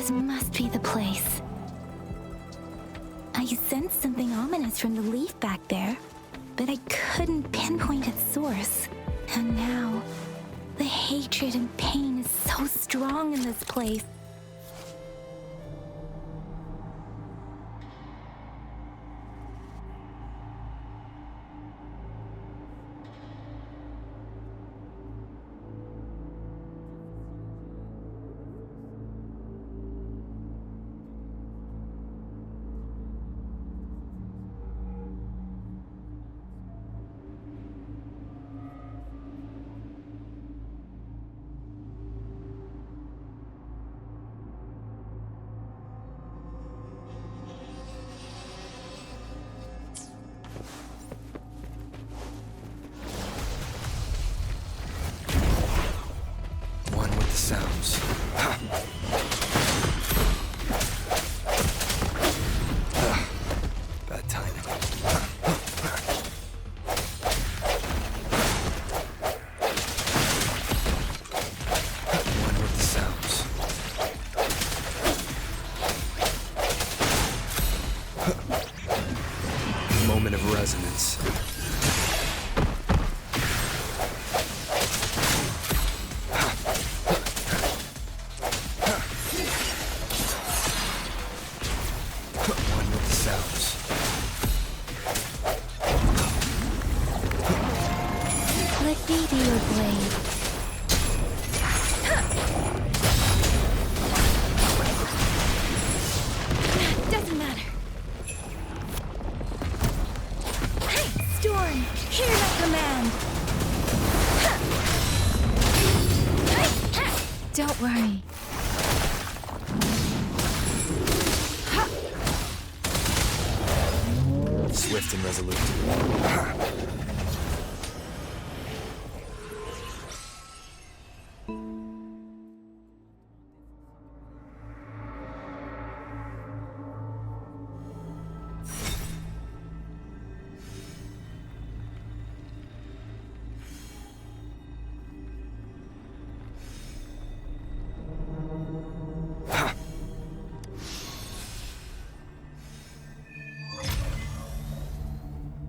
This must be the place. I sensed something ominous from the leaf back there, but I couldn't pinpoint its source. And now, the hatred and pain is so strong in this place. Sounds. Bad timing. One with the sounds. Moment of resonance. Don't worry. Swift and resolute.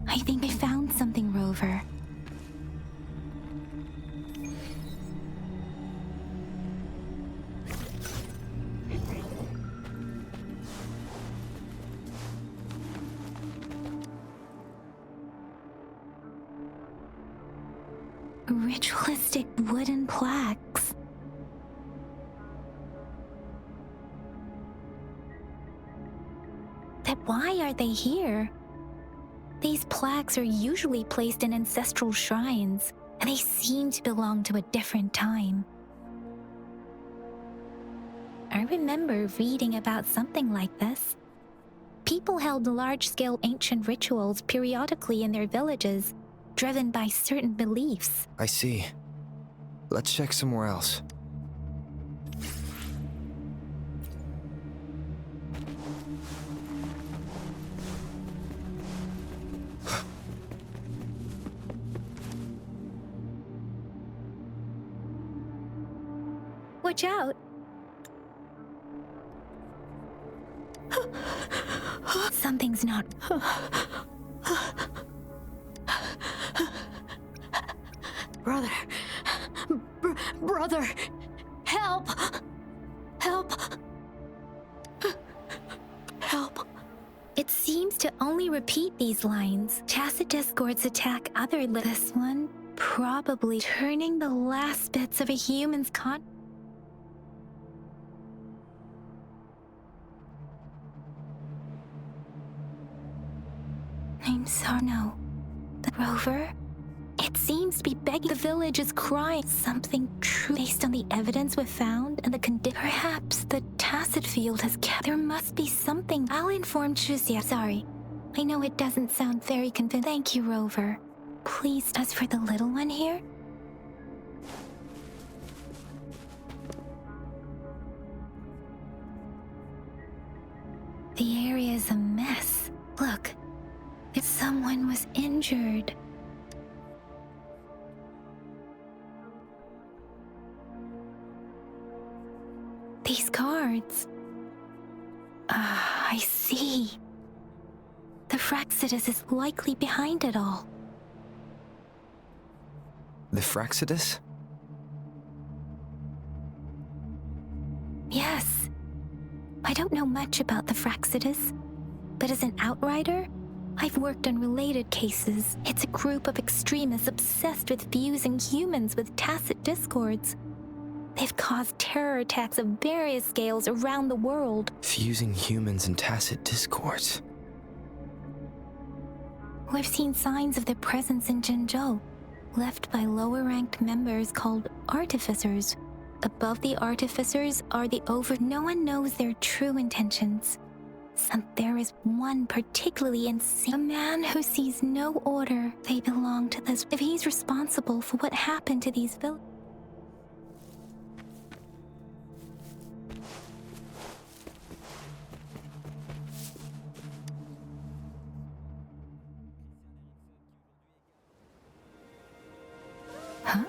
I think I found something, Rover. Ritualistic wooden plaques. But why are they here? These plaques are usually placed in ancestral shrines, and they seem to belong to a different time. I remember reading about something like this. People held large-scale ancient rituals periodically in their villages, driven by certain beliefs. I see. Let's check somewhere else. Watch out! Something's not... Brother! Brother! Help! Help! Help! It seems to only repeat these lines. Tacit discords attack other this one, probably turning the last bits of a human's I'm sorry, no. The Rover? It seems to be begging. The village is crying. Something true based on the evidence we've found and the perhaps the tacit field has kept. There must be something. I'll inform Chusia. Sorry. I know it doesn't sound very convincing. Thank you, Rover. Please, as for the little one here? The area is a mess. Look, if someone was injured. These cards, I see. The Fraxidus is likely behind it all. The Fraxidus? Yes. I don't know much about the Fraxidus, but as an outrider, I've worked on related cases. It's a group of extremists obsessed with fusing humans with tacit discords. They've caused terror attacks of various scales around the world. Fusing humans and tacit discords. We've seen signs of their presence in Jinzhou, left by lower-ranked members called artificers. Above the artificers are the no one knows their true intentions. And there is one particularly insane, a man who sees no order. They belong to this. If he's responsible for what happened to these villains. Huh?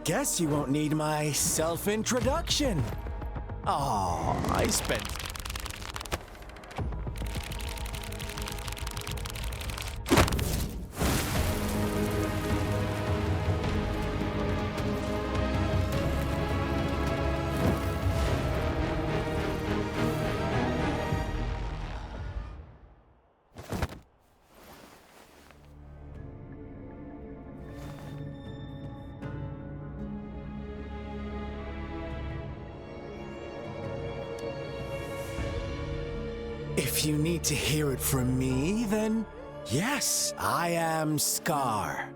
Guess you won't need my self-introduction. Oh, I spent... If you need to hear it from me, then yes, I am Scar.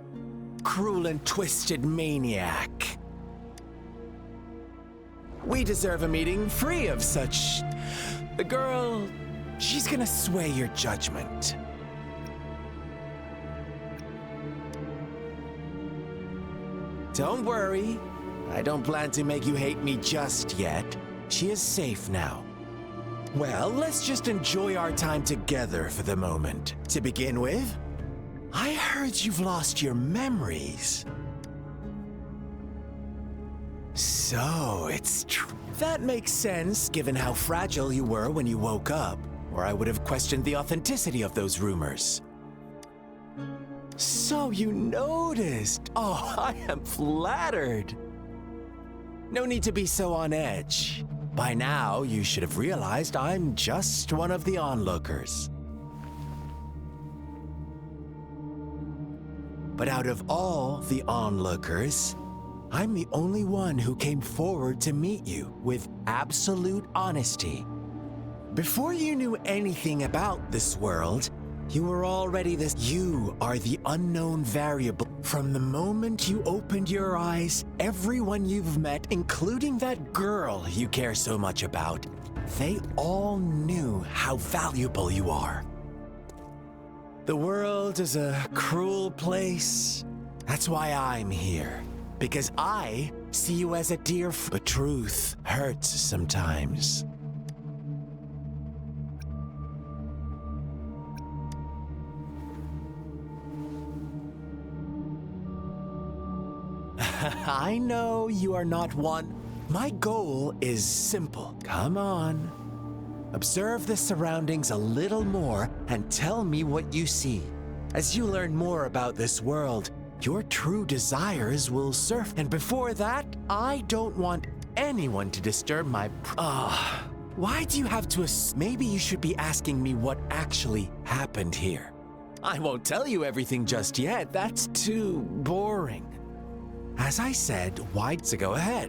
Cruel and twisted maniac. We deserve a meeting free of such... The girl, she's gonna sway your judgment. Don't worry, I don't plan to make you hate me just yet. She is safe now. Well, let's just enjoy our time together for the moment. To begin with, I heard you've lost your memories. So, it's true. That makes sense, given how fragile you were when you woke up, or I would have questioned the authenticity of those rumors. So you noticed. Oh, I am flattered. No need to be so on edge. By now, you should have realized I'm just one of the onlookers. But out of all the onlookers, I'm the only one who came forward to meet you with absolute honesty. Before you knew anything about this world, you were already this. You are the unknown variable. From the moment you opened your eyes, everyone you've met, including that girl you care so much about, they all knew how valuable you are. The world is a cruel place. That's why I'm here. Because I see you as a dear friend. But truth hurts sometimes. I know you are not one. My goal is simple. Come on. Observe the surroundings a little more and tell me what you see. As you learn more about this world, your true desires will surface. And before that, I don't want anyone to disturb my... why do you have to... Maybe you should be asking me what actually happened here. I won't tell you everything just yet. That's too boring. As I said, why? So go ahead.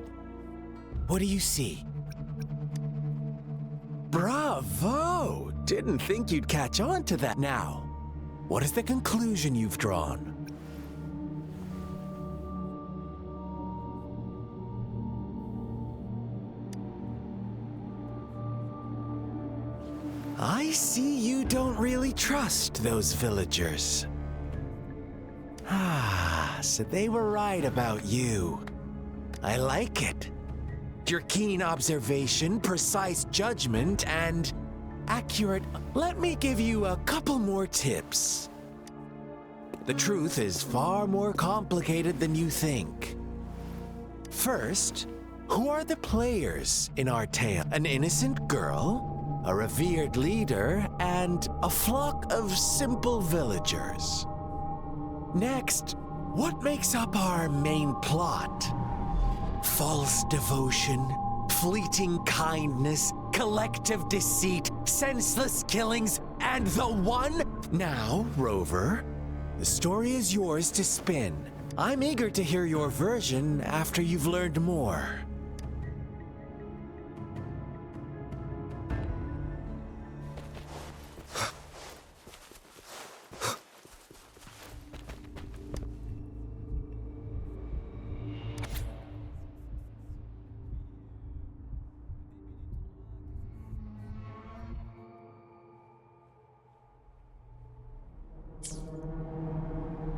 What do you see? Bravo! Didn't think you'd catch on to that. Now, what is the conclusion you've drawn? I see you don't really trust those villagers. So they were right about you. I like it. Your keen observation, precise judgment, and accurate. Let me give you a couple more tips. The truth is far more complicated than you think. First, who are the players in our tale? An innocent girl, a revered leader, and a flock of simple villagers. Next, what makes up our main plot? False devotion, fleeting kindness, collective deceit, senseless killings, and the one? Now, Rover, the story is yours to spin. I'm eager to hear your version after you've learned more.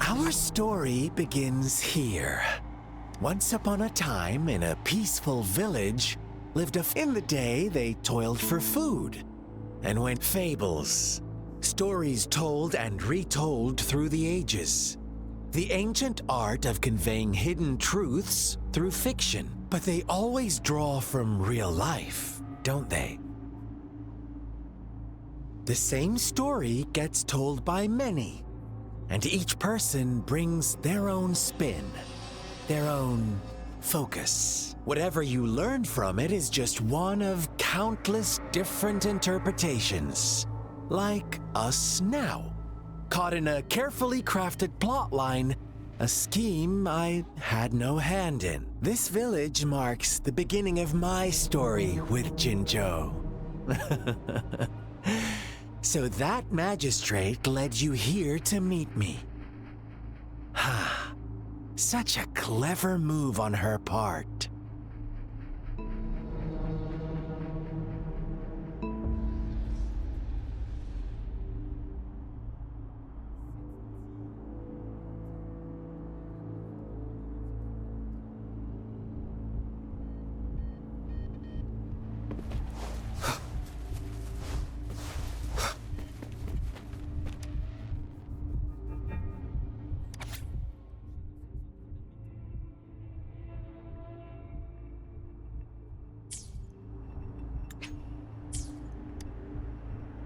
Our story begins here. Once upon a time, in a peaceful village, lived in the day they toiled for food, and went fables, stories told and retold through the ages. The ancient art of conveying hidden truths through fiction, but they always draw from real life, don't they? The same story gets told by many, and each person brings their own spin, their own focus. Whatever you learn from it is just one of countless different interpretations, like us now, caught in a carefully crafted plotline, a scheme I had no hand in. This village marks the beginning of my story with Jinzhou. So that magistrate led you here to meet me. Ha! Such a clever move on her part.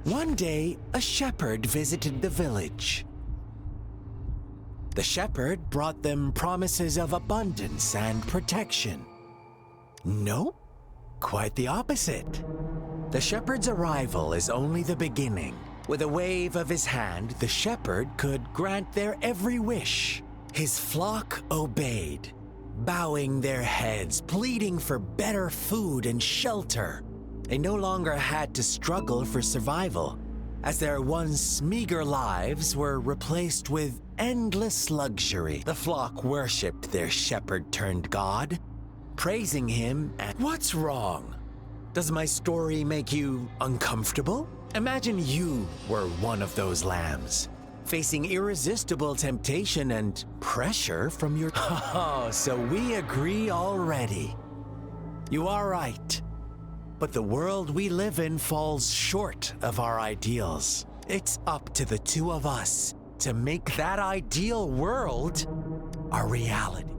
One day, a shepherd visited the village. The shepherd brought them promises of abundance and protection. Nope, quite the opposite. The shepherd's arrival is only the beginning. With a wave of his hand, the shepherd could grant their every wish. His flock obeyed, bowing their heads, pleading for better food and shelter. They no longer had to struggle for survival, as their once meager lives were replaced with endless luxury. The flock worshipped their shepherd-turned-god, praising him and— What's wrong? Does my story make you uncomfortable? Imagine you were one of those lambs, facing irresistible temptation and pressure from your— Oh, so we agree already. You are right. But the world we live in falls short of our ideals. It's up to the two of us to make that ideal world a reality.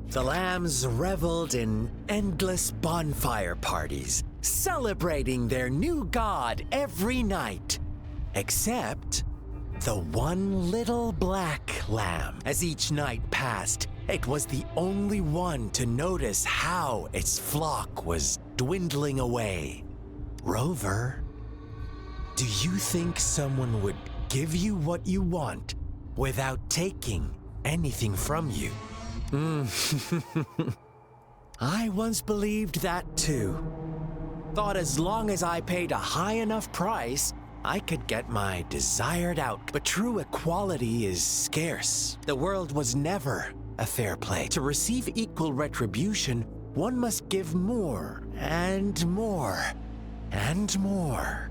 The lambs reveled in endless bonfire parties, celebrating their new god every night. Except the one little black lamb. As each night passed, it was the only one to notice how its flock was dwindling away. Rover, do you think someone would give you what you want without taking anything from you? I once believed that too. Thought as long as I paid a high enough price, I could get my desired out, but true equality is scarce. The world was never a fair play. To receive equal retribution, one must give more and more and more.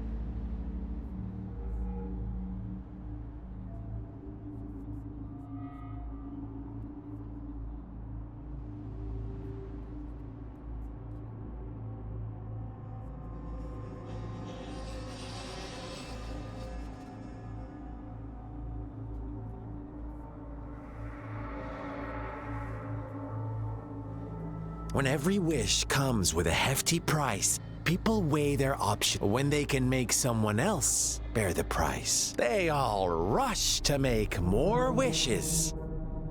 When every wish comes with a hefty price, people weigh their options. When they can make someone else bear the price, they all rush to make more wishes.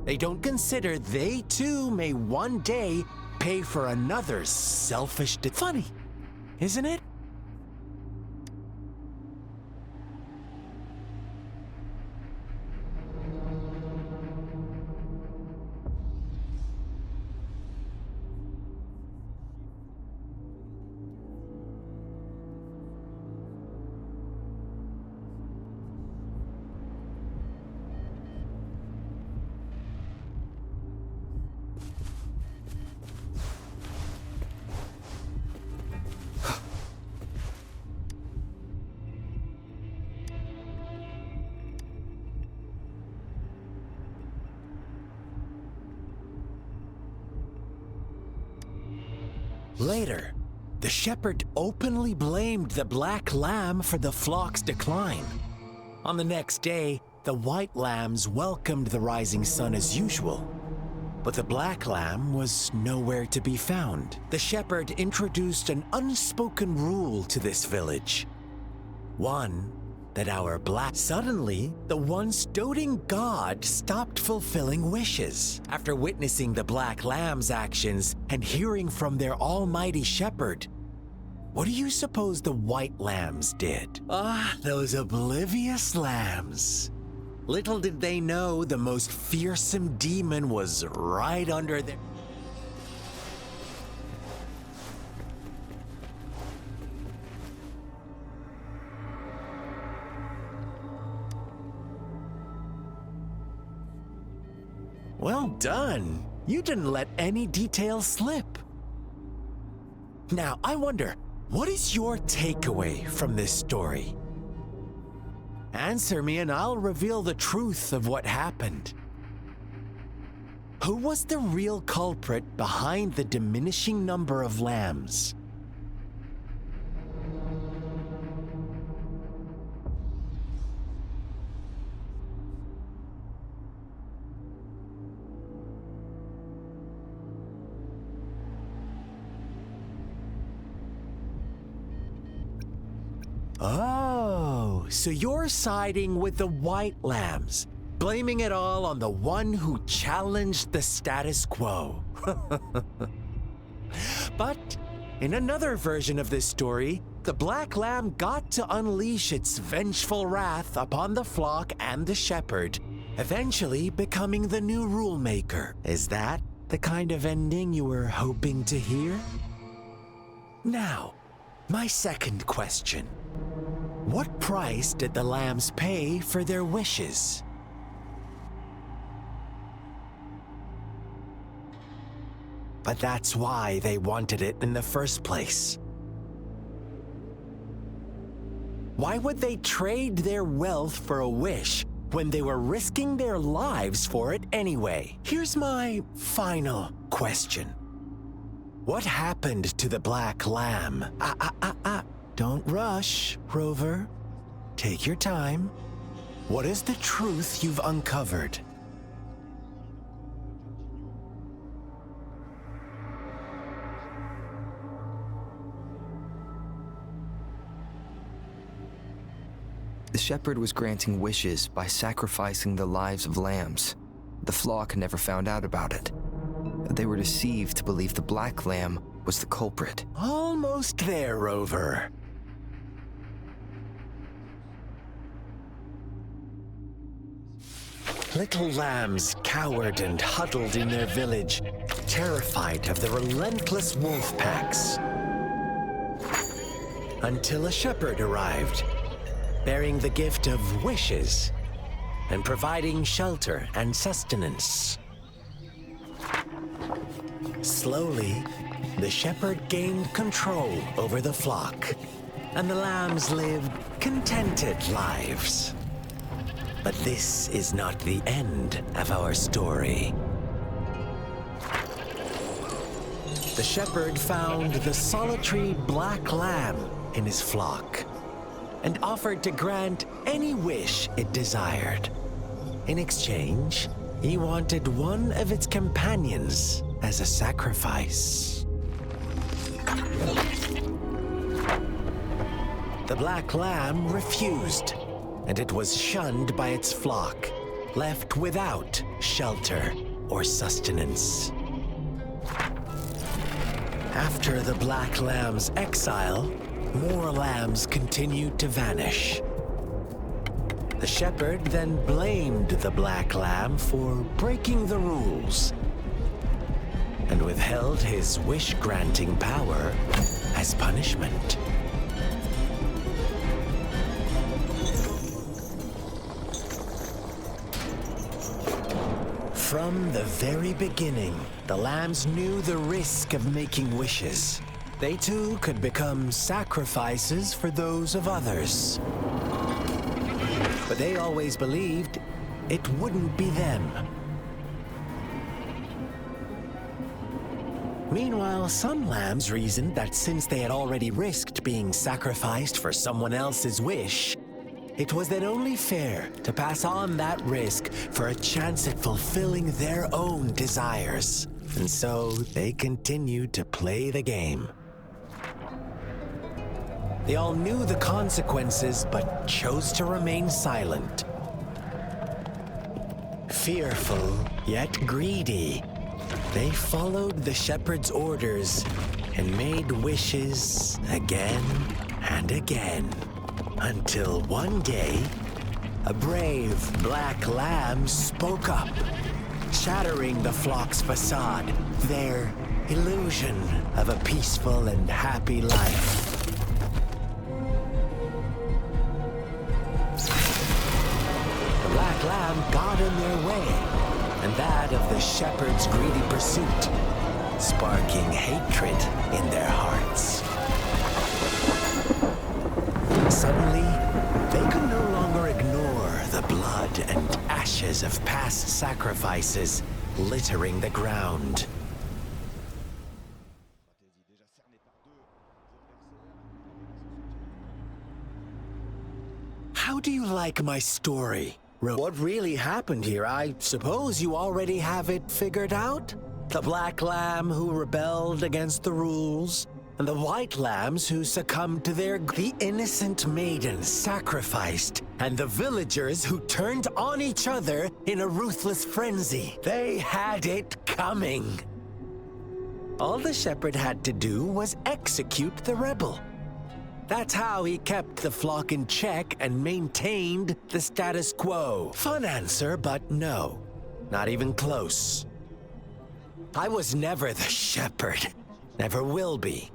They don't consider they too may one day pay for another's selfish Funny, isn't it? Later, the shepherd openly blamed the black lamb for the flock's decline. On the next day, the white lambs welcomed the rising sun as usual, but the black lamb was nowhere to be found. The shepherd introduced an unspoken rule to this village. One that Suddenly, the once doting god stopped fulfilling wishes. After witnessing the black lamb's actions and hearing from their almighty shepherd, what do you suppose the white lambs did? Those oblivious lambs. Little did they know the most fearsome demon was right under their... Well done. You didn't let any details slip. Now, I wonder, what is your takeaway from this story? Answer me and I'll reveal the truth of what happened. Who was the real culprit behind the diminishing number of lambs? Oh, so you're siding with the white lambs, blaming it all on the one who challenged the status quo. But in another version of this story, the black lamb got to unleash its vengeful wrath upon the flock and the shepherd, eventually becoming the new rule maker. Is that the kind of ending you were hoping to hear? Now, my second question. What price did the lambs pay for their wishes? But that's why they wanted it in the first place. Why would they trade their wealth for a wish when they were risking their lives for it anyway? Here's my final question. What happened to the black lamb? Don't rush, Rover. Take your time. What is the truth you've uncovered? The shepherd was granting wishes by sacrificing the lives of lambs. The flock never found out about it. They were deceived to believe the black lamb was the culprit. Almost there, Rover. Little lambs cowered and huddled in their village, terrified of the relentless wolf packs. Until a shepherd arrived. bearing the gift of wishes and providing shelter and sustenance. Slowly, the shepherd gained control over the flock, and the lambs lived contented lives. But this is not the end of our story. The shepherd found the solitary black lamb in his flock and offered to grant any wish it desired. In exchange, he wanted one of its companions as a sacrifice. The black lamb refused, and it was shunned by its flock, left without shelter or sustenance. After the black lamb's exile, more lambs continued to vanish. The shepherd then blamed the black lamb for breaking the rules and withheld his wish-granting power as punishment. From the very beginning, the lambs knew the risk of making wishes. They too could become sacrifices for those of others. But they always believed it wouldn't be them. Meanwhile, some lambs reasoned that since they had already risked being sacrificed for someone else's wish, it was then only fair to pass on that risk for a chance at fulfilling their own desires. And so they continued to play the game. They all knew the consequences, but chose to remain silent. Fearful, yet greedy, they followed the shepherd's orders and made wishes again and again. Until one day, a brave black lamb spoke up, shattering the flock's facade, their illusion of a peaceful and happy life. The black lamb got in their way, and that of the shepherd's greedy pursuit, sparking hatred in their hearts. Suddenly, they could no longer ignore the blood and ashes of past sacrifices littering the ground. How do you like my story? What really happened here? I suppose you already have it figured out? The black lamb who rebelled against the rules, and the white lambs who succumbed to the innocent maiden sacrificed, and the villagers who turned on each other in a ruthless frenzy. They had it coming. All the shepherd had to do was execute the rebel. That's how he kept the flock in check and maintained the status quo. Fun answer, but no, not even close. I was never the shepherd, never will be.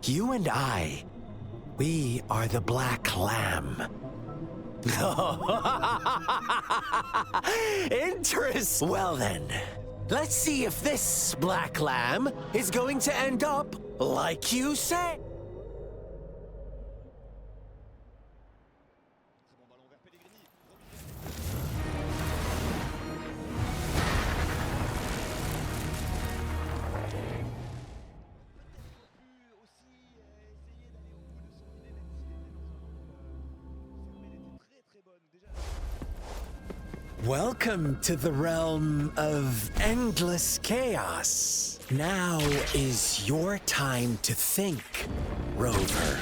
You and I, we are the black lamb. Interesting. Well then, let's see if this black lamb is going to end up like you say. Welcome to the realm of endless chaos. Now is your time to think, Rover.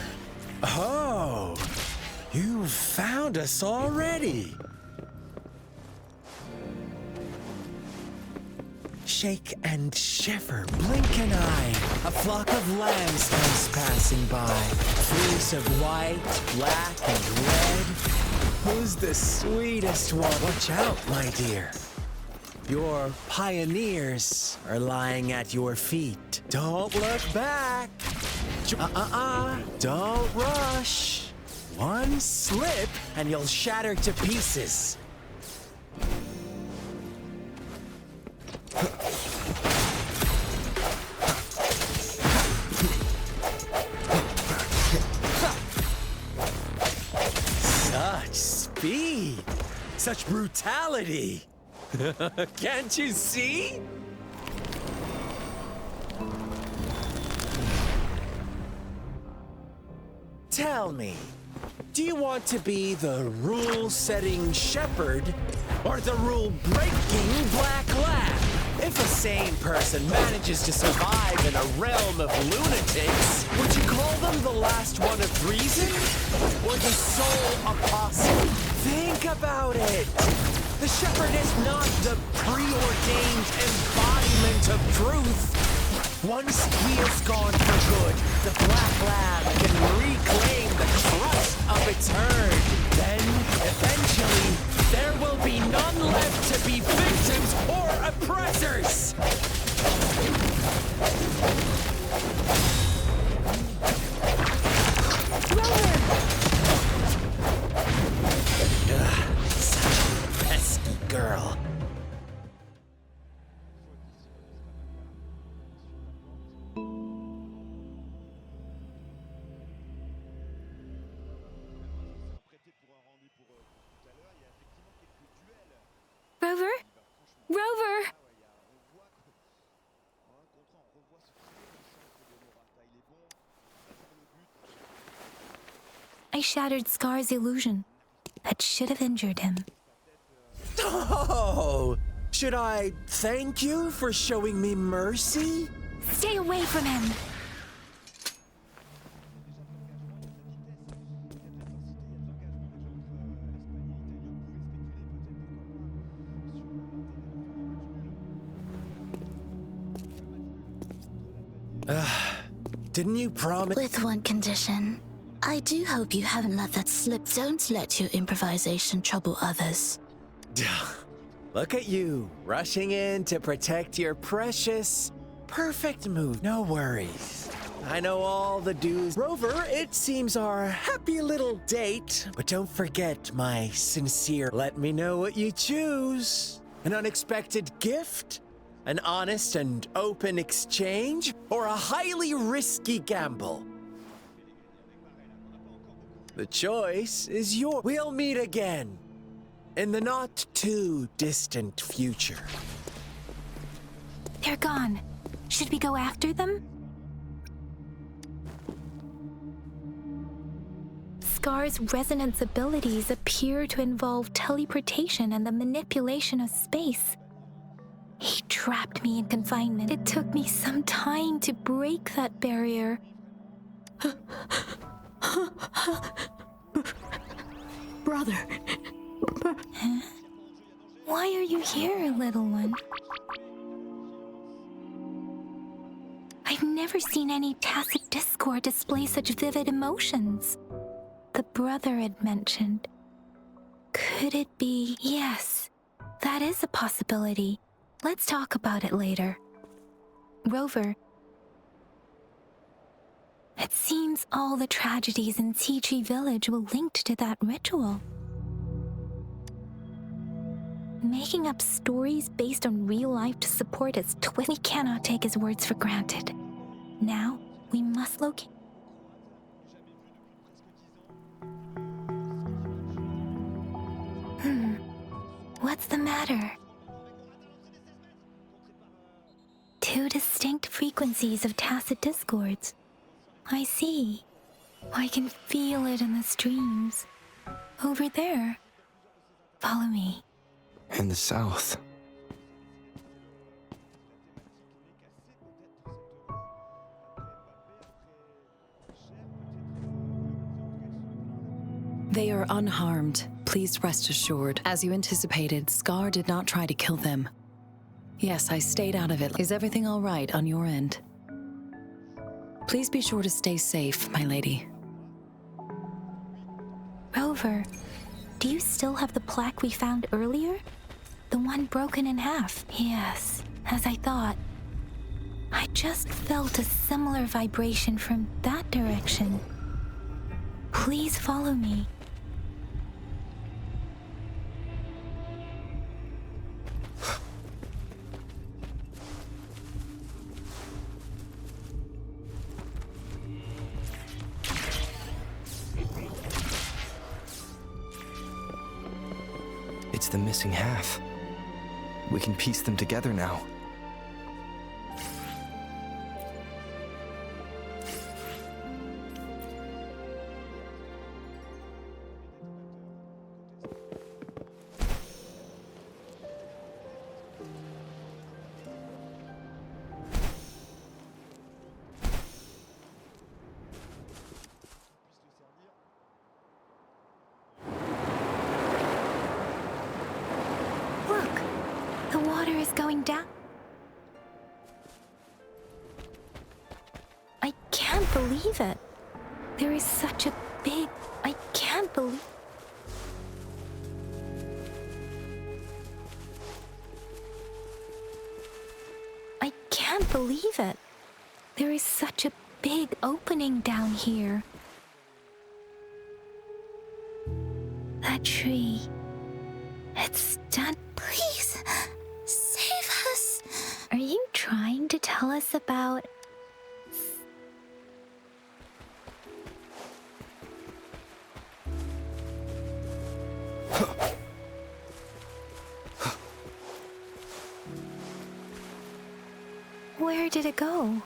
Oh, you found us already. Shake and shiver, blink an eye. A flock of lambs stands passing by. Fleece of white, black, and red. Who's the sweetest one? Watch out, my dear. Your pioneers are lying at your feet. Don't look back. Don't rush. One slip and you'll shatter to pieces. Such speed! Such brutality! Can't you see? Tell me, do you want to be the rule-setting shepherd or the rule-breaking black lab? If a sane person manages to survive in a realm of lunatics, would you call them the last one of reason or the sole apostle? Think about it. The shepherd is not the preordained embodiment of truth. Once he is gone for good, the Black Lab can reclaim the trust of its herd. Then, eventually, there will be none left to be victims or oppressors! Ugh, such a pesky girl. Rover? Rover! I shattered Scar's illusion. That should have injured him. Oh! Should I thank you for showing me mercy? Stay away from him! Didn't you promise? With one condition. I do hope you haven't let that slip. Don't let your improvisation trouble others. Look at you, rushing in to protect your precious, perfect move. No worries. I know all the do's. Rover, it seems our happy little date. But don't forget my sincere, let me know what you choose. An unexpected gift? An honest and open exchange? Or a highly risky gamble? The choice is yours. We'll meet again in the not-too-distant future. They're gone. Should we go after them? Scar's resonance abilities appear to involve teleportation and the manipulation of space. He trapped me in confinement. It took me some time to break that barrier. Brother. Huh? Why are you here, little one? I've never seen any tacit discord display such vivid emotions. The brother had mentioned. Could it be? Yes, that is a possibility. Let's talk about it later. Rover, it seems all the tragedies in Tea Tree Village were linked to that ritual. Making up stories based on real life to support his twist. We cannot take his words for granted. Now, we must locate. What's the matter? Two distinct frequencies of tacit discords. I see. I can feel it in the streams. Over there. Follow me. In the south. They are unharmed. Please rest assured. As you anticipated, Scar did not try to kill them. Yes, I stayed out of it. Is everything all right on your end? Please be sure to stay safe, my lady. Rover, do you still have the plaque we found earlier? The one broken in half? Yes, as I thought. I just felt a similar vibration from that direction. Please follow me. It's the missing half. We can piece them together now. The water is going down. I can't believe it. There is such a big... I can't believe... I can't believe it. There is such a big opening down here. That tree... It's done. Please, save us. Are you trying to tell us about... Where did it go?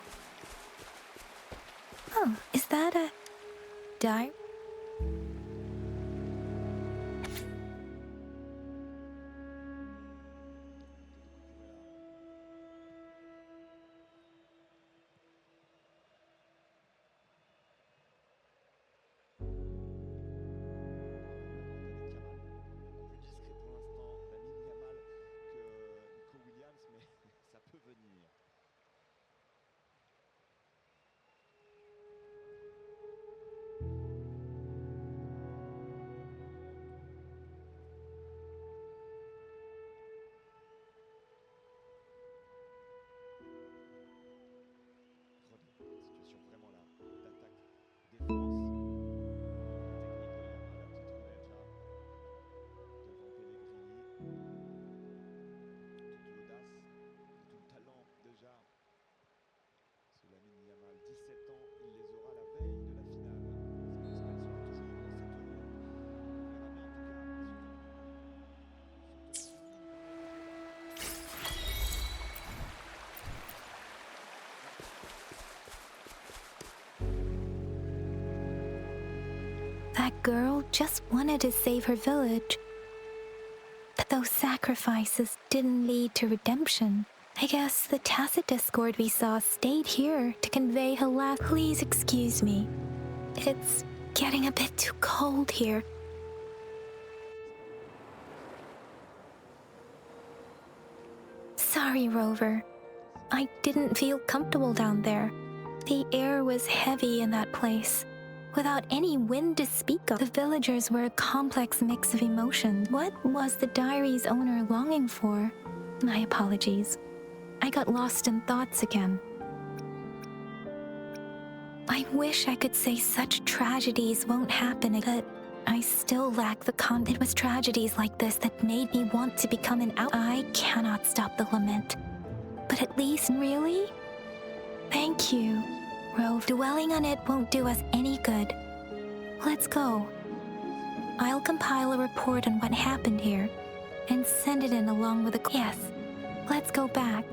Oh, is that a... diary? That girl just wanted to save her village. But those sacrifices didn't lead to redemption. I guess the tacit discord we saw stayed here to convey her last... Please excuse me. It's getting a bit too cold here. Sorry, Rover. I didn't feel comfortable down there. The air was heavy in that place. Without any wind to speak of, the villagers were a complex mix of emotions. What was the diary's owner longing for? My apologies. I got lost in thoughts again. I wish I could say such tragedies won't happen, but I still lack the confidence. It was tragedies like this that made me want to become an out. I cannot stop the lament. But at least, really? Thank you, Rove. Dwelling on it won't do us any good. Let's go. I'll compile a report on what happened here and send it in along with the... Yes, let's go back.